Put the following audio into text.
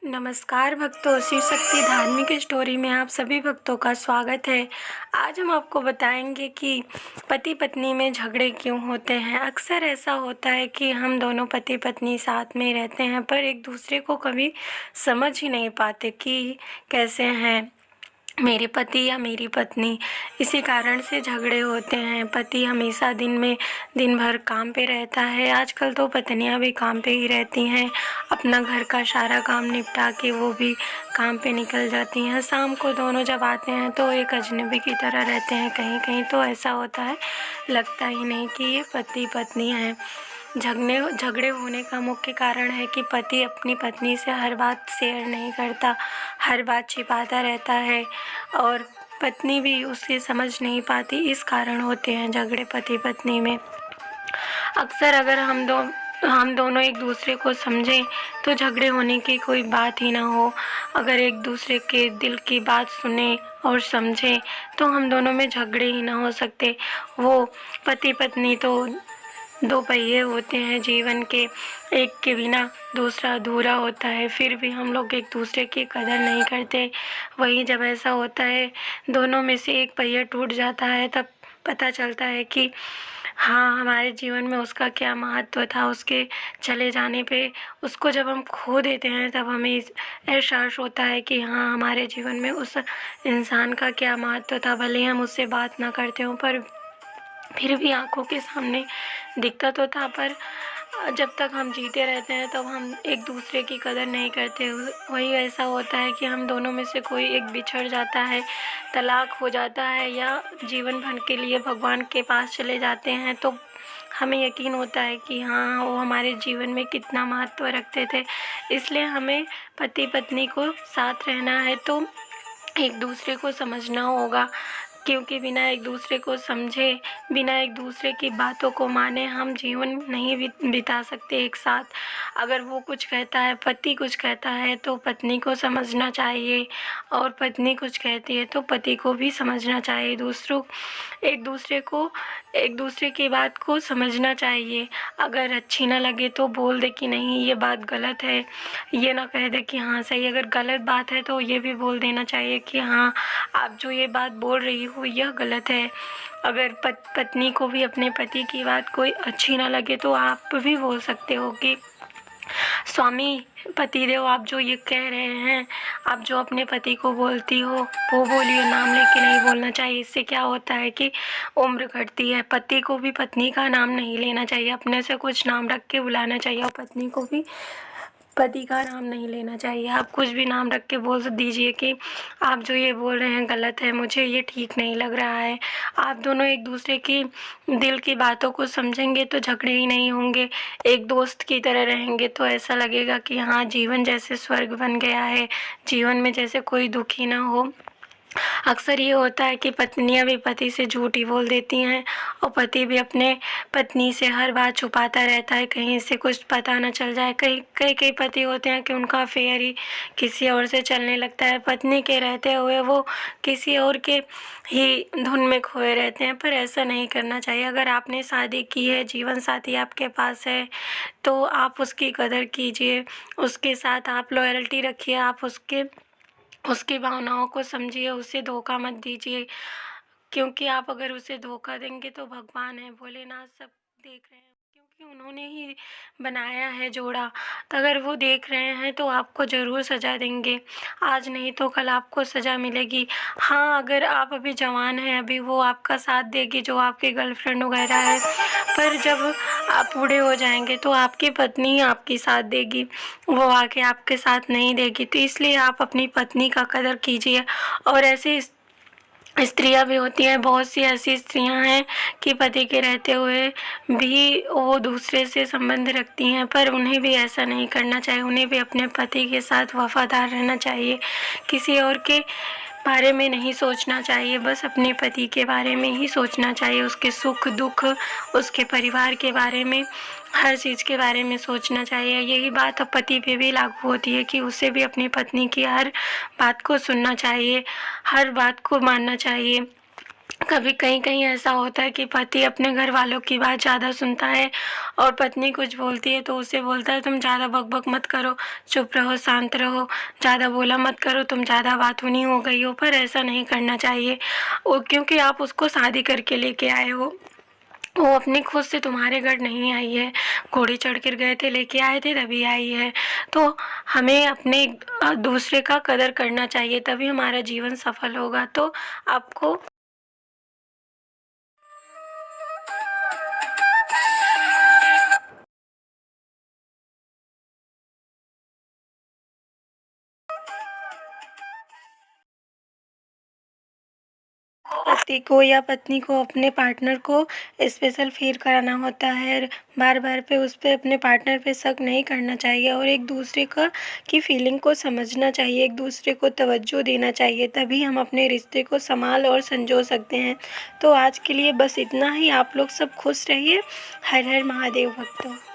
नमस्कार भक्तों, शिव शक्ति धार्मिक स्टोरी में आप सभी भक्तों का स्वागत है। आज हम आपको बताएंगे कि पति पत्नी में झगड़े क्यों होते हैं। अक्सर ऐसा होता है कि हम दोनों पति पत्नी साथ में रहते हैं पर एक दूसरे को कभी समझ ही नहीं पाते कि कैसे हैं मेरे पति या मेरी पत्नी। इसी कारण से झगड़े होते हैं। पति हमेशा दिन भर काम पे रहता है। आजकल तो पत्नियां भी काम पे ही रहती हैं। अपना घर का सारा काम निपटा के वो भी काम पे निकल जाती हैं। शाम को दोनों जब आते हैं तो एक अजनबी की तरह रहते हैं। कहीं कहीं तो ऐसा होता है, लगता ही नहीं कि ये पति पत्नी हैं। झगड़े होने का मुख्य कारण है कि पति अपनी पत्नी से हर बात शेयर नहीं करता, हर बात छिपाता रहता है और पत्नी भी उसे समझ नहीं पाती। इस कारण होते हैं झगड़े पति पत्नी में। अक्सर अगर हम दोनों एक दूसरे को समझें तो झगड़े होने की कोई बात ही ना हो। अगर एक दूसरे के दिल की बात सुने और समझें तो हम दोनों में झगड़े ही ना हो सकते। वो पति पत्नी तो दो पहिए होते हैं जीवन के, एक के बिना दूसरा अधूरा होता है। फिर भी हम लोग एक दूसरे की कदर नहीं करते। वहीं जब ऐसा होता है, दोनों में से एक पहिया टूट जाता है, तब पता चलता है कि हाँ, हमारे जीवन में उसका क्या महत्व था। उसके चले जाने पे उसको जब हम खो देते हैं तब हमें एहसास होता है कि हाँ, हमारे जीवन में उस इंसान का क्या महत्व था। भले ही हम उससे बात ना करते हों पर फिर भी आंखों के सामने दिखता तो था। पर जब तक हम जीते रहते हैं तब हम एक दूसरे की कदर नहीं करते। वही ऐसा होता है कि हम दोनों में से कोई एक बिछड़ जाता है, तलाक हो जाता है या जीवन भर के लिए भगवान के पास चले जाते हैं तो हमें यकीन होता है कि हाँ, वो हमारे जीवन में कितना महत्व रखते थे। इसलिए हमें पति पत्नी को साथ रहना है तो एक दूसरे को समझना होगा, क्योंकि बिना एक दूसरे को समझे, बिना एक दूसरे की बातों को माने हम जीवन नहीं बिता सकते एक साथ। अगर वो कुछ कहता है, पति कुछ कहता है तो पत्नी को समझना चाहिए और पत्नी कुछ कहती है तो पति को भी समझना चाहिए। एक दूसरे की बात को समझना चाहिए। अगर अच्छी ना लगे तो बोल दे कि नहीं, ये बात गलत है। ये ना कह दे कि हाँ सही। अगर गलत बात है तो ये भी बोल देना चाहिए कि हाँ, आप जो ये बात बोल रही हो यह गलत है। अगर पत्नी को भी अपने पति की बात कोई अच्छी ना लगे तो आप भी बोल सकते हो कि स्वामी पतिदेव, आप जो ये कह रहे हैं, आप जो अपने पति को बोलती हो वो बोलिए, नाम लेके नहीं बोलना चाहिए। इससे क्या होता है कि उम्र घटती है। पति को भी पत्नी का नाम नहीं लेना चाहिए, अपने से कुछ नाम रख के बुलाना चाहिए और पत्नी को भी पति का नाम नहीं लेना चाहिए। आप कुछ भी नाम रख के बोल दीजिए कि आप जो ये बोल रहे हैं गलत है, मुझे ये ठीक नहीं लग रहा है। आप दोनों एक दूसरे की दिल की बातों को समझेंगे तो झगड़े ही नहीं होंगे। एक दोस्त की तरह रहेंगे तो ऐसा लगेगा कि हाँ, जीवन जैसे स्वर्ग बन गया है, जीवन में जैसे कोई दुख ही ना हो। अक्सर ये होता है कि पत्नियां भी पति से झूठ ही बोल देती हैं और पति भी अपने पत्नी से हर बात छुपाता रहता है, कहीं से कुछ पता न चल जाए। कई पति होते हैं कि उनका अफेयर ही किसी और से चलने लगता है। पत्नी के रहते हुए वो किसी और के ही धुन में खोए रहते हैं, पर ऐसा नहीं करना चाहिए। अगर आपने शादी की है, जीवन साथी आपके पास है, तो आप उसकी कदर कीजिए, उसके साथ आप लॉयल्टी रखिए, आप उसकी भावनाओं को समझिए, उसे धोखा मत दीजिए। क्योंकि आप अगर उसे धोखा देंगे तो भगवान है, भोलेनाथ सब देख रहे हैं, क्योंकि उन्होंने ही बनाया है जोड़ा। तो अगर वो देख रहे हैं तो आपको ज़रूर सज़ा देंगे। आज नहीं तो कल आपको सज़ा मिलेगी। हाँ, अगर आप अभी जवान हैं, अभी वो आपका साथ देगी जो आपकी गर्लफ्रेंड वगैरह है, पर जब आप बूढ़े हो जाएंगे तो आपकी पत्नी ही आपकी साथ देगी, वो आके आपके साथ नहीं देगी। तो इसलिए आप अपनी पत्नी का कदर कीजिए। और ऐसे स्त्रियां भी होती हैं, बहुत सी ऐसी स्त्रियां हैं कि पति के रहते हुए भी वो दूसरे से संबंध रखती हैं, पर उन्हें भी ऐसा नहीं करना चाहिए। उन्हें भी अपने पति के साथ वफादार रहना चाहिए, किसी और के बारे में नहीं सोचना चाहिए, बस अपने पति के बारे में ही सोचना चाहिए। उसके सुख दुख, उसके परिवार के बारे में, हर चीज़ के बारे में सोचना चाहिए। यही बात अब पति पे भी लागू होती है कि उसे भी अपनी पत्नी की हर बात को सुनना चाहिए, हर बात को मानना चाहिए। कभी कहीं-कहीं ऐसा होता है कि पति अपने घर वालों की बात ज़्यादा सुनता है और पत्नी कुछ बोलती है तो उसे बोलता है तुम ज़्यादा बक-बक मत करो, चुप रहो, शांत रहो, ज़्यादा बोला मत करो, तुम ज़्यादा बातूनी हो गई हो। पर ऐसा नहीं करना चाहिए क्योंकि आप उसको शादी करके लेके आए हो। वो अपनी खुद से तुम्हारे घर नहीं आई है, घोड़े चढ़ कर गए थे, लेके आए थे तभी आई है। तो हमें अपने दूसरे का कदर करना चाहिए, तभी हमारा जीवन सफल होगा। तो आपको पति को या पत्नी को अपने पार्टनर को स्पेशल फ़ील कराना होता है। बार-बार पे उस पे अपने पार्टनर पे शक नहीं करना चाहिए और एक दूसरे का की फ़ीलिंग को समझना चाहिए, एक दूसरे को तवज्जो देना चाहिए, तभी हम अपने रिश्ते को सँभाल और संजो सकते हैं। तो आज के लिए बस इतना ही। आप लोग सब खुश रहिए। हर हर महादेव भक्तों।